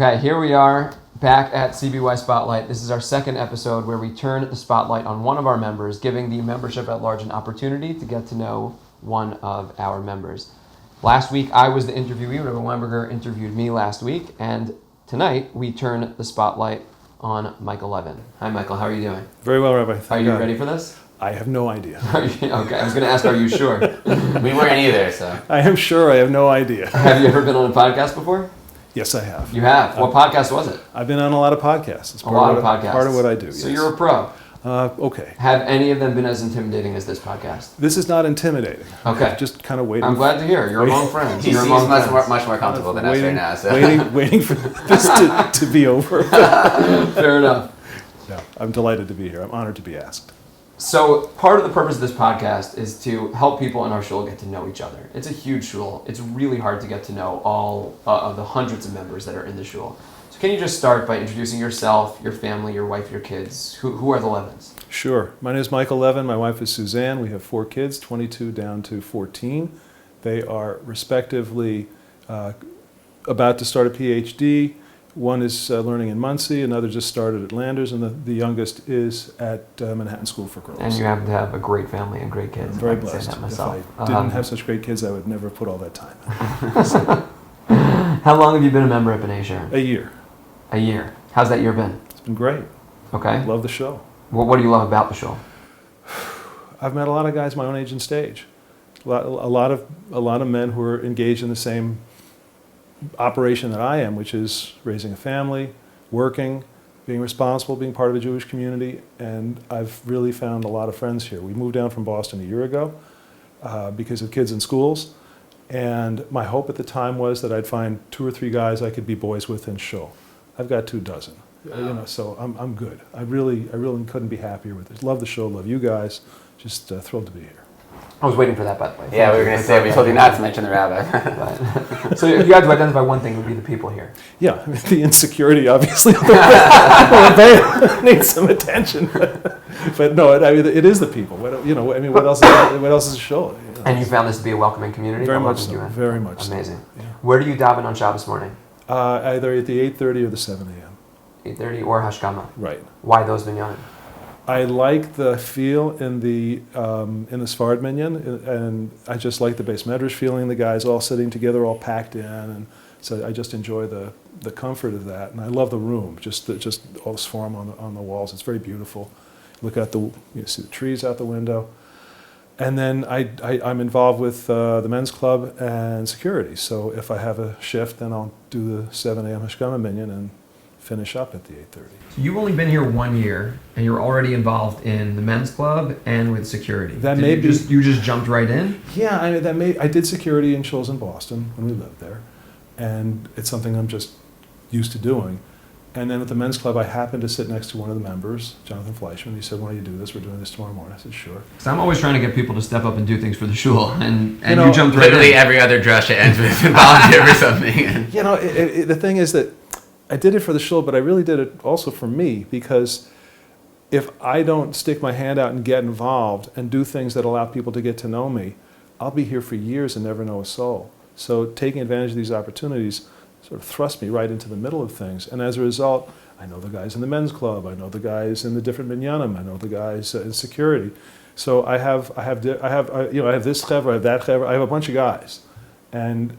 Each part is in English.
Okay, here we are back at CBY Spotlight. This is our second episode where we turn the spotlight on one of our members, giving the membership at large an opportunity to get to know one of our members. Last week, I was the interviewee. Rabbi Weinberger interviewed me last week, and tonight we turn the spotlight on Michael Levin. Hi, Michael. How are you doing? Very well, Rabbi. Are you ready for this? I have no idea. Okay, I was going to ask, are you sure? We weren't either, so. I am sure I have no idea. Have you ever been on a podcast before? Yes, I have. You have? What podcast was it? I've been on a lot of podcasts. It's Part of what I do. So yes. you're a pro. Okay. Have any of them been as intimidating as this podcast? This is not intimidating. Okay. Just kind of waiting. I'm glad to hear. You're among friends. He You're seems among much friends. more comfortable than us right now. So. Waiting for this to be over. Fair enough. No, I'm delighted to be here. I'm honored to be asked. So part of the purpose of this podcast is to help people in our shul get to know each other. It's a huge shul. It's really hard to get to know all of the hundreds of members that are in the shul. So can you just start by introducing yourself, your family, your wife, your kids? Who are the Levins? Sure. My name is Michael Levin. My wife is Suzanne. We have 4 kids, 22 down to 14. They are respectively about to start a PhD. One is learning in Muncie, another just started at Landers, and the youngest is at Manhattan School for Girls. And you happen to have a great family and great kids. I'm very I can blessed. say that myself. If I didn't have such great kids, I would never have put all that time in. How long have you been a member at B'nai Sharon? A year. A year. How's that year been? It's been great. Okay. Love the show. What do you love about the shul? I've met a lot of guys my own age and stage. A lot of men who are engaged in the same operation that I am, which is raising a family, working, being responsible, being part of a Jewish community, and I've really found a lot of friends here. We moved down from Boston a year ago because of kids in schools, and my hope at the time was that I'd find 2 or 3 guys I could be boys with in shul. I've got 24. So I'm good. I really couldn't be happier with it. Love the show, love you guys. Just thrilled to be here. I was waiting for that, by the way. Yeah, we were going to say, we told you not to mention the rabbi. So if you had to identify one thing, it would be the people here. Yeah, I mean, the insecurity obviously needs some attention. But no, I mean, it is the people. What else is a show? And you found this to be a welcoming community? Very much so. Very much. Amazing. So, yeah. Where do you daven on Shabbos morning? Either at the 8:30 or the 7 a.m. 8:30 or Hashkama? Right. Why those minyanim? I like the feel in the Sfard minyan, and I just like the base medrash feeling. The guys all sitting together, all packed in, and so I just enjoy the comfort of that. And I love the room, just all this form on the walls. It's very beautiful. Look out you see the trees out the window, and then I'm involved with the men's club and security. So if I have a shift, then I'll do the 7 a.m. Hashkama minyan and finish up at the 8:30. So you've only been here 1 year, and you're already involved in the men's club and with security. You just jumped right in? Yeah, I did security in shuls in Boston when we lived there, and it's something I'm just used to doing. And then at the men's club, I happened to sit next to one of the members, Jonathan Fleischman. He said, "Why don't you do this? We're doing this tomorrow morning." I said, "Sure." So I'm always trying to get people to step up and do things for the shul, and you jumped right in. Literally every other drasha ends with volunteer for something. The thing is that I did it for the shul, but I really did it also for me, because if I don't stick my hand out and get involved and do things that allow people to get to know me, I'll be here for years and never know a soul. So taking advantage of these opportunities sort of thrust me right into the middle of things. And as a result, I know the guys in the men's club, I know the guys in the different minyanim, I know the guys in security. So I have this chevra, I have that chevra, I have a bunch of guys. And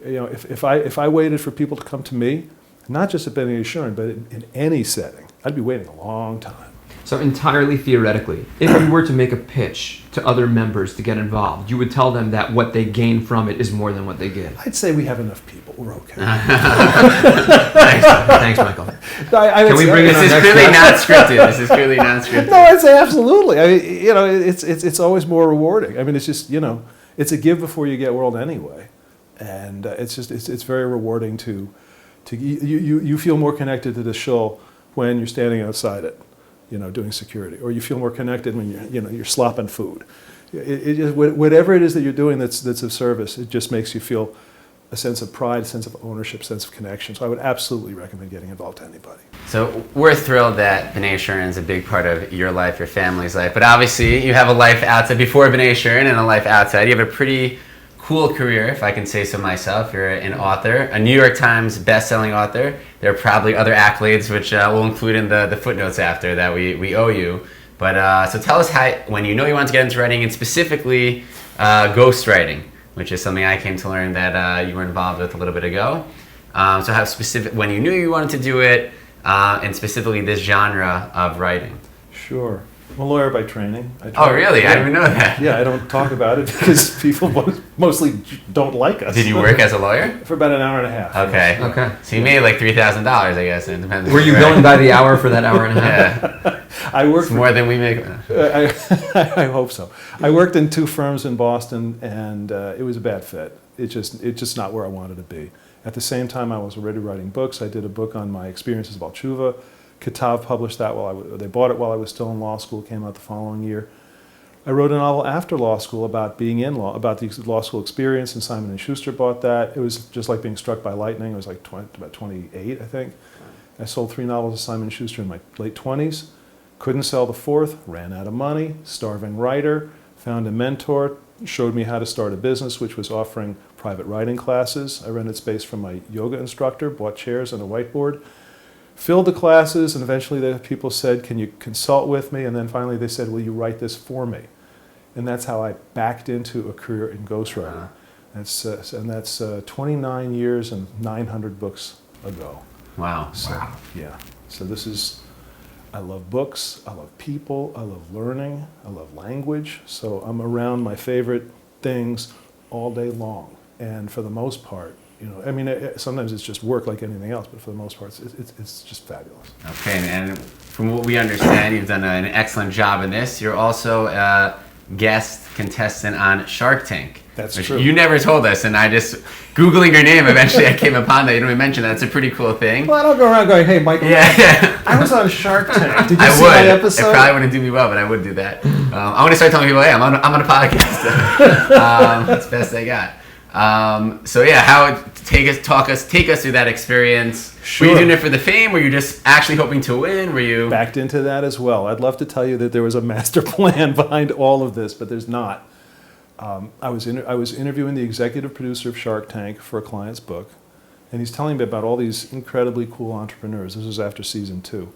if I waited for people to come to me, not just at B'nai Sharon, but in any setting, I'd be waiting a long time. So entirely theoretically, if you were to make a pitch to other members to get involved, you would tell them that what they gain from it is more than what they give. I'd say we have enough people. We're okay. Thanks, Michael. Can we bring This is clearly not scripted. No, I'd say absolutely. I mean, it's always more rewarding. I mean, it's just, it's a give before you get world anyway, and it's very rewarding to you feel more connected to the shul when you're standing outside it, doing security, or you feel more connected when you're slopping food. Whatever it is that you're doing that's of service, it just makes you feel a sense of pride, a sense of ownership, sense of connection. So I would absolutely recommend getting involved to anybody. So we're thrilled that B'nai Sharon is a big part of your life, your family's life, but obviously you have a life outside before B'nai Sharon and a life outside. You have a pretty cool career, if I can say so myself. You're an author, a New York Times best-selling author, there are probably other accolades which we'll include in the footnotes after that we owe you. But so tell us how, when you know you want to get into writing, and specifically ghostwriting, which is something I came to learn that you were involved with a little bit ago. So how specific, when you knew you wanted to do it, and specifically this genre of writing. Sure. I'm a lawyer by training. Oh, really? I didn't even know that. Yeah, I don't talk about it because people mostly don't like us. Did you work as a lawyer? For about an hour and a half. Okay. Okay. So you made like $3,000, I guess. It depends. Were you billing by the hour for that hour and a half? Yeah. I worked It's more than we make. I hope so. I worked in 2 firms in Boston, and it was a bad fit. It's just not where I wanted to be. At the same time, I was already writing books. I did a book on my experiences about Tshuva. Kitav published that they bought it while I was still in law school. Came out the following year. I wrote a novel after law school about being in law, about the law school experience, and Simon and Schuster bought that. It was just like being struck by lightning. I was like about 28, I think. I sold 3 novels to Simon and Schuster in my late 20s. Couldn't sell the 4th, ran out of money, starving writer, found a mentor, showed me how to start a business, which was offering private writing classes. I rented space from my yoga instructor, bought chairs and a whiteboard, filled the classes, and eventually the people said, can you consult with me? And then finally they said, will you write this for me? And that's how I backed into a career in ghostwriting. That's 29 years and 900 books ago. Wow. So, yeah. So this is, I love books, I love people, I love learning, I love language. So I'm around my favorite things all day long. And for the most part, I mean, sometimes it's just work like anything else, but for the most part, it's just fabulous. Okay, and from what we understand, you've done an excellent job in this. You're also a guest contestant on Shark Tank. That's which true. You never told us, and I just, Googling your name, eventually I came upon that. You didn't even mention that. It's a pretty cool thing. Well, I don't go around going, hey, Michael, Yeah. I was on Shark Tank. Did you I see would. my episode? It probably wouldn't do me well, but I would do that. I want to start telling people, hey, I'm on a podcast. That's the best I got. So yeah, take us through that experience. Sure. Were you doing it for the fame? Were you just actually hoping to win? Were you Backed into that as well. I'd love to tell you that there was a master plan behind all of this, but there's not. I was interviewing the executive producer of Shark Tank for a client's book, and he's telling me about all these incredibly cool entrepreneurs. This was after season 2.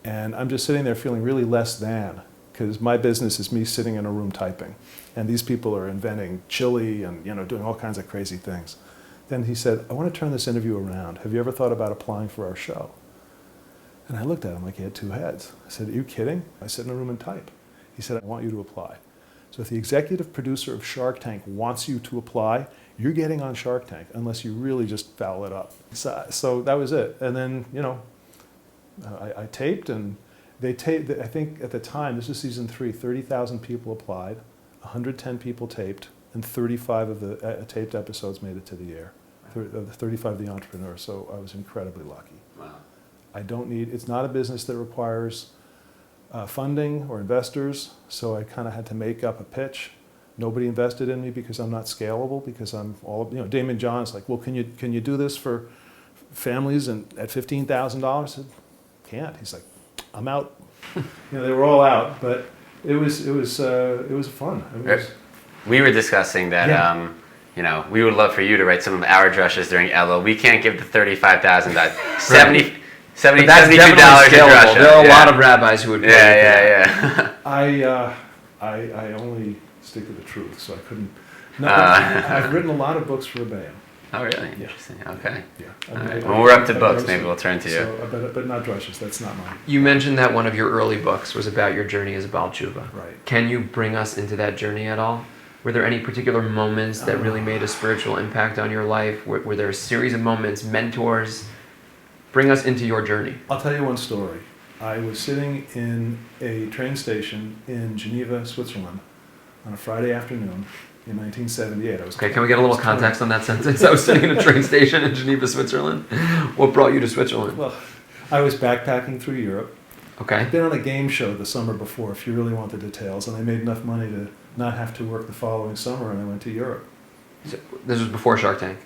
And I'm just sitting there feeling really less than, because my business is me sitting in a room typing. And these people are inventing chili and doing all kinds of crazy things. Then he said, I want to turn this interview around. Have you ever thought about applying for our show? And I looked at him like he had 2 heads. I said, are you kidding? I sit in a room and type. He said, I want you to apply. So if the executive producer of Shark Tank wants you to apply, you're getting on Shark Tank unless you really just foul it up. So that was it. And then, I taped, and they taped, I think at the time, this was season 3, 30,000 people applied, 110 people taped, and 35 of the taped episodes made it to the air. 35 of the entrepreneurs, so I was incredibly lucky. Wow. It's not a business that requires funding or investors, so I kind of had to make up a pitch. Nobody invested in me because I'm not scalable, because I'm Damon John's like, well, can you do this for families and at $15,000? I said, can't. He's like, I'm out. They were all out, but it was fun. We were discussing that. Yeah. We would love for you to write some of our drushes during Elul. We can't give the $35,000. $72 a drush. There are a lot of rabbis who would. Yeah. I only stick to the truth, so I couldn't. No, I've written a lot of books for Rebbeim. Oh, really? Yeah. Interesting. Okay. Yeah. All right. When we're up to books, maybe we'll turn to you. So, but not drushes. That's not mine. You mentioned that one of your early books was about your journey as a Baal Tshuva. Right. Can you bring us into that journey at all? Were there any particular moments that really made a spiritual impact on your life? Were there a series of moments, mentors? Bring us into your journey. I'll tell you one story. I was sitting in a train station in Geneva, Switzerland, on a Friday afternoon in 1978. Okay, can we get a little context on that sentence? I was sitting in a train station in Geneva, Switzerland. What brought you to Switzerland? Well, I was backpacking through Europe. Okay. I'd been on a game show the summer before, if you really want the details, and I made enough money to not have to work the following summer, and I went to Europe. So this was before Shark Tank.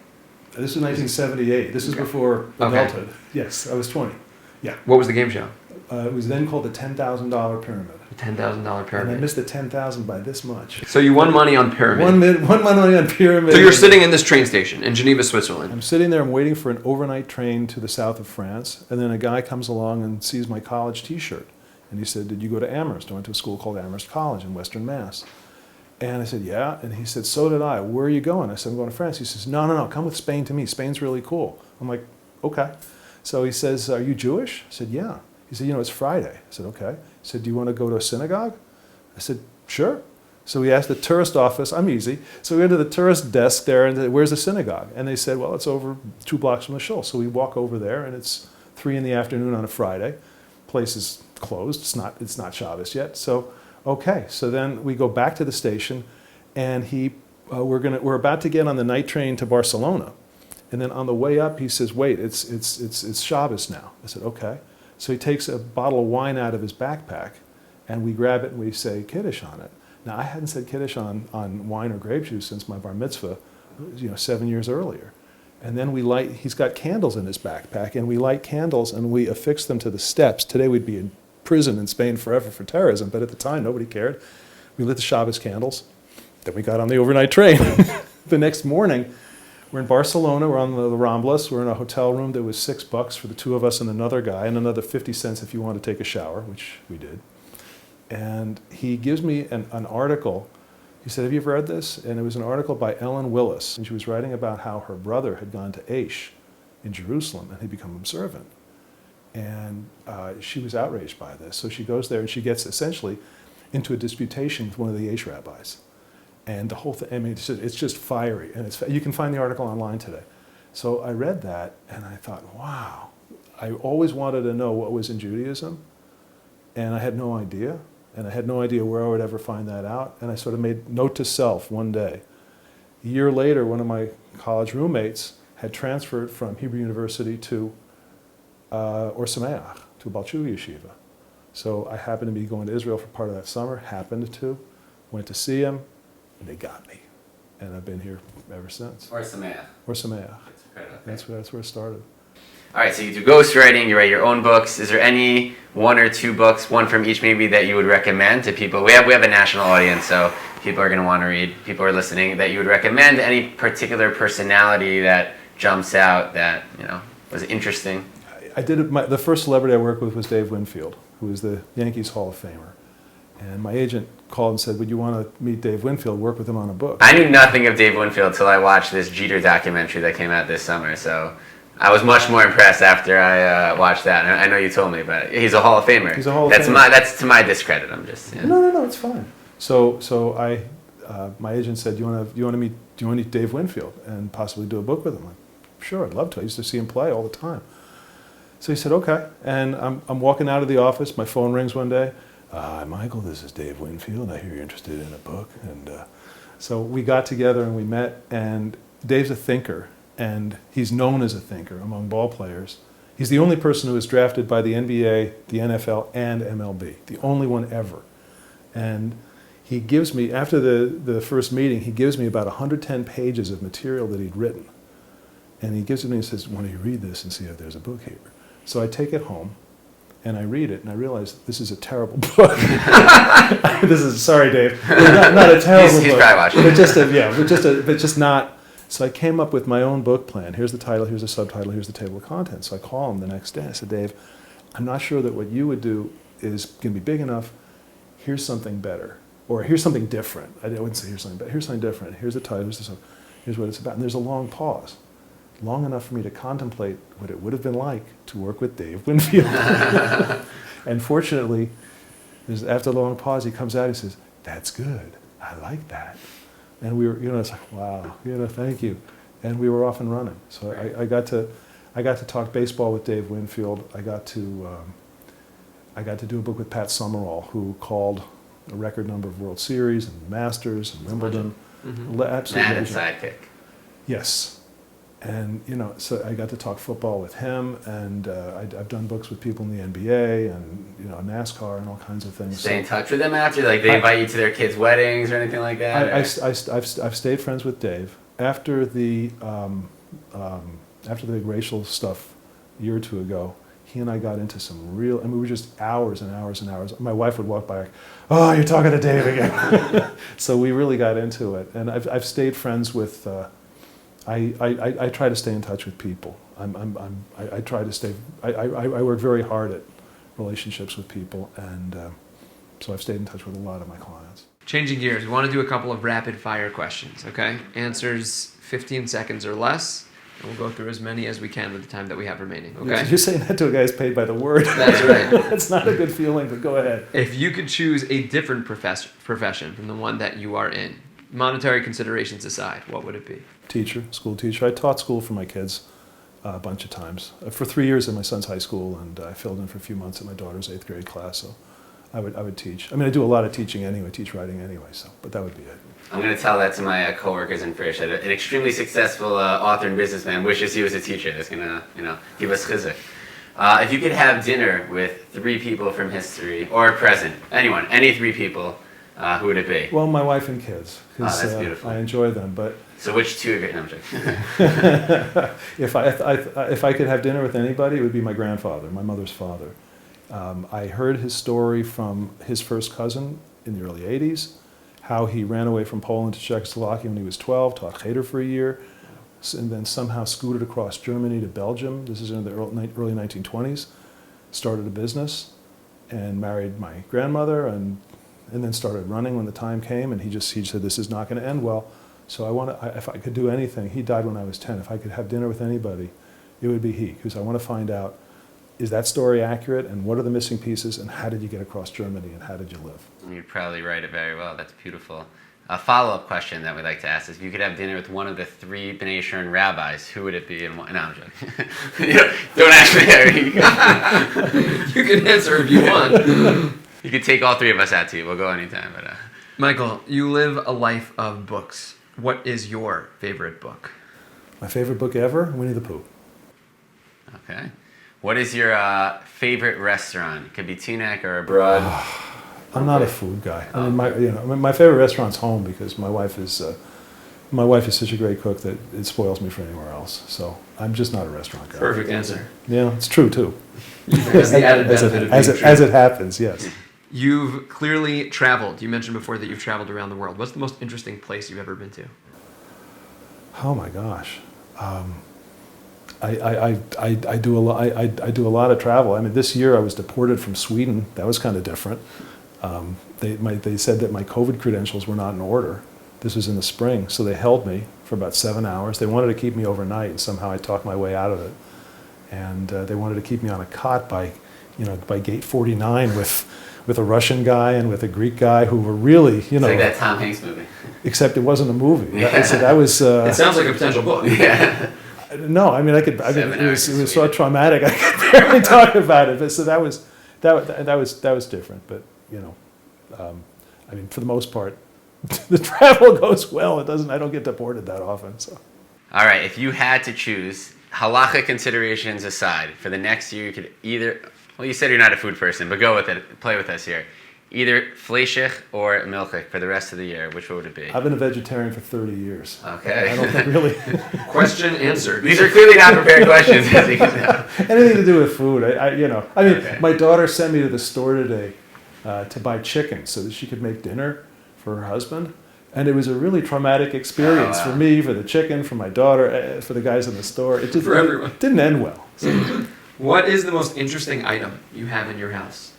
This was 1978. This is Okay. before Okay. adulthood. Yes, I was 20. Yeah. What was the game show? It was then called the $10,000 pyramid. $10,000 And I pyramid. missed the 10,000 by this much. So you won money on pyramid. One money on pyramid. So you're sitting in this train station in Geneva, Switzerland. I'm sitting there, I'm waiting for an overnight train to the south of France, and then a guy comes along and sees my college t-shirt. And he said, "Did you go to Amherst?" I went to a school called Amherst College in Western Mass. And I said, "Yeah." And he said, "So did I. Where are you going?" I said, "I'm going to France." He says, No, come with Spain to me. Spain's really cool." I'm like, "Okay." So he says, "Are you Jewish?" I said, "Yeah." He said, "It's Friday." I said, "Okay." He said, "Do you want to go to a synagogue?" I said, "Sure." So we asked the tourist office. I'm easy. So we went to the tourist desk there and said, "Where's the synagogue?" And they said, "Well, it's over 2 blocks from the shul." So we walk over there, and it's 3 in the afternoon on a Friday. Place is closed. It's not Shabbos yet. So okay. So then we go back to the station, and we're about to get on the night train to Barcelona, and then on the way up he says, "Wait, it's Shabbos now." I said, "Okay." So he takes a bottle of wine out of his backpack, and we grab it and we say Kiddush on it. Now, I hadn't said Kiddush on wine or grape juice since my bar mitzvah, 7 years earlier. And then he's got candles in his backpack, and we light candles and we affix them to the steps. Today we'd be in prison in Spain forever for terrorism, but at the time nobody cared. We lit the Shabbos candles. Then we got on the overnight train. The next morning, we're in Barcelona, we're on the Ramblas, we're in a hotel room that was $6 for the 2 of us and another guy, and another 50 cents if you want to take a shower, which we did. And he gives me an article. He said, "Have you ever read this?" And it was an article by Ellen Willis, and she was writing about how her brother had gone to Aish in Jerusalem and had become observant. And she was outraged by this. So she goes there and she gets essentially into a disputation with one of the Aish rabbis. And the whole thing, I mean, it's just fiery. And you can find the article online today. So I read that and I thought, wow, I always wanted to know what was in Judaism. And I had no idea. And I had no idea where I would ever find that out. And I sort of made note to self one day. A year later, one of my college roommates had transferred from Hebrew University to Or Sameach, to Balchuva Yeshiva. So I happened to be going to Israel for part of that summer, went to see him, and they got me. And I've been here ever since. Or Sameach. Or Sameach. That's That's where it started. All right, so you do ghostwriting, you write your own books. Is there any 1 or 2 books, one from each maybe, that you would recommend to people? We have a national audience, so people are going to want to read. People are listening. That you would recommend any particular personality that jumps out that was interesting? I did it. The first celebrity I worked with was Dave Winfield, who is the Yankees Hall of Famer. And my agent called and said, "Would you want to meet Dave Winfield, work with him on a book?" I knew nothing of Dave Winfield till I watched this Jeter documentary that came out this summer. So I was much more impressed after I watched that. And I know you told me, but he's a Hall of Famer. He's a Hall of Famer. That's to my discredit. I'm just. No, it's fine. So my agent said, "Do you want to meet Dave Winfield and possibly do a book with him?" I'm like, "Sure, I'd love to. I used to see him play all the time." So he said, "Okay." And I'm walking out of the office. My phone rings one day. "Hi, Michael, this is Dave Winfield. I hear you're interested in a book." And so we got together and we met. And Dave's a thinker, and he's known as a thinker among ball players. He's the only person who was drafted by the NBA, the NFL, and MLB. The only one ever. And he gives me, after the first meeting, he gives me about 110 pages of material that he'd written. And he gives it to me and says, "Why don't you read this and see if there's a book here?" So I take it home, and I read it, and I realize this is a terrible book. Sorry, Dave, not a terrible book. He's probably watching. but just not. So I came up with my own book plan. Here's the title, here's the subtitle, here's the table of contents. So I call him the next day. I said, "Dave, I'm not sure that what you would do is going to be big enough. Here's something better, or here's something different." I wouldn't say here's something better. Here's something different. Here's the title. Here's what it's about. And there's a long pause. Long enough for me to contemplate what it would have been like to work with Dave Winfield. And fortunately, after a long pause, he comes out and says, "That's good. I like that." And we were, it's like, wow, thank you. And we were off and running. So I got to talk baseball with Dave Winfield. I got to do a book with Pat Summerall, who called a record number of World Series and Masters and Wimbledon. Mm-hmm. Absolutely. And sidekick. Yes. And, so I got to talk football with him, and I've done books with people in the NBA and, NASCAR and all kinds of things. Stay in touch with them after? Like, they invite you to their kids' weddings or anything like that? I've stayed friends with Dave. After the racial stuff a year or two ago, he and I got into some real, and we were just hours and hours and hours. My wife would walk by, like, oh, you're talking to Dave again. So we really got into it. And I've stayed friends with, I try to stay in touch with people. I try to stay, I work very hard at relationships with people, and so I've stayed in touch with a lot of my clients. Changing gears, we want to do a couple of rapid fire questions, okay? Answers 15 seconds or less, and we'll go through as many as we can with the time that we have remaining, okay? You're saying that to a guy who's paid by the word. That's right. It's not a good feeling, but go ahead. If you could choose a different profession from the one that you are in, monetary considerations aside, what would it be? Teacher, school teacher. I taught school for my kids a bunch of times. For 3 years in my son's high school, and I filled in for a few months at my daughter's 8th grade class, so I would teach. I mean, I do a lot of teaching anyway, teach writing anyway, so, but that would be it. I'm going to tell that to my coworkers in Frisch. An extremely successful author and businessman wishes he was a teacher. That's going to, give us chizuk. If you could have dinner with 3 people from history or present, anyone, any 3 people, who would it be? Well, my wife and kids, because that's beautiful. I enjoy them. But so which 2 of your? No, I'm joking. if I could have dinner with anybody, it would be my grandfather, my mother's father. I heard his story from his first cousin in the early 80s, how he ran away from Poland to Czechoslovakia when he was 12, taught cheder for a year, and then somehow scooted across Germany to Belgium. This is in the early 1920s. Started a business and married my grandmother, and then started running when the time came. And he said, this is not going to end well. So if I could do anything, he died when I was 10. If I could have dinner with anybody, it would be he, because I want to find out, is that story accurate, and what are the missing pieces, and how did you get across Germany, and how did you live? You'd probably write it very well. That's beautiful. A follow-up question that we'd like to ask is, if you could have dinner with one of the 3 B'nai Yeshurun rabbis, who would it be? And no, I'm joking. Don't ask me. You can answer if you want. You could take all 3 of us out to you. We'll go anytime. But Michael, you live a life of books. What is your favorite book? My favorite book ever, Winnie the Pooh. Okay. What is your favorite restaurant? It could be Teaneck or abroad. I'm not a food guy. I mean, my favorite restaurant's home, because my wife is such a great cook that it spoils me for anywhere else. So I'm just not a restaurant guy. Perfect answer. Yeah, it's true too. That's the added benefit of being true. As it happens, yes. You've clearly traveled. You mentioned before that you've traveled around the world. What's the most interesting place you've ever been to? Oh my gosh. I do a lot. I do a lot of travel. I mean, this year I was deported from Sweden. That was kind of different. They said that my COVID credentials were not in order. This was in the spring, so they held me for about 7 hours. They wanted to keep me overnight, and somehow I talked my way out of it. And they wanted to keep me on a cot by gate 49 with a Russian guy and with a Greek guy who were really, It's like that Tom Hanks movie. Except it wasn't a movie. Yeah. So that was. It sounds like a potential book. Yeah. No, I mean it was so traumatic I could barely talk about it. But so that was different. But I mean, for the most part, the travel goes well. I don't get deported that often. So. All right, if you had to choose, halacha considerations aside, for the next year you could either, well, you said you're not a food person, but go with it, play with us here. Either fleishich or milchik for the rest of the year. Which one would it be? I've been a vegetarian for 30 years. Okay. I don't think really. Question answered. These are clearly not prepared questions, as you can tell. Anything to do with food. I mean, Okay. My daughter sent me to the store today to buy chicken so that she could make dinner for her husband. And it was a really traumatic experience for me, for the chicken, for my daughter, for the guys in the store. It For everyone. It didn't end well. What is the most interesting item you have in your house?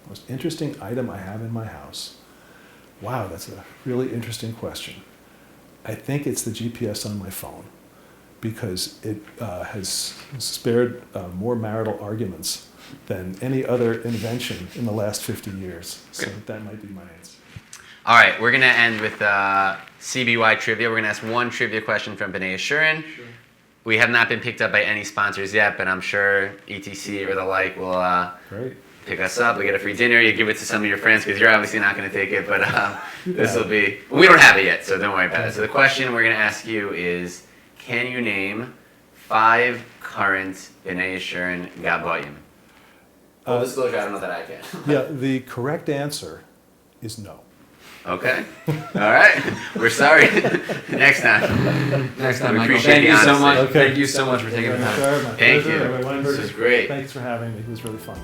Most interesting item I have in my house. Wow, that's a really interesting question. I think it's the GPS on my phone, because it has spared more marital arguments than any other invention in the last 50 years. So that might be my answer. All right, we're going to end with CBY trivia. We're going to ask one trivia question from B'nai Yeshurun. Sure. We have not been picked up by any sponsors yet, but I'm sure ETC or the like will pick us up. We get a free dinner. You give it to some of your friends, because you're obviously not going to take it, but this will be... We don't have it yet, so don't worry about it. So the question we're going to ask you is, can you name 5 current B'nai Yeshurun Gaboyim? Full disclosure, I don't know that I can. Yeah, the correct answer is no. Okay. All right. We're sorry. Next time. Next time, We Michael. appreciate Thank the you so honesty. much. Okay. Thank you so much for taking the time. Sorry, my Thank pleasure. you. Everyone, This was great. Thanks for having me. It was really fun.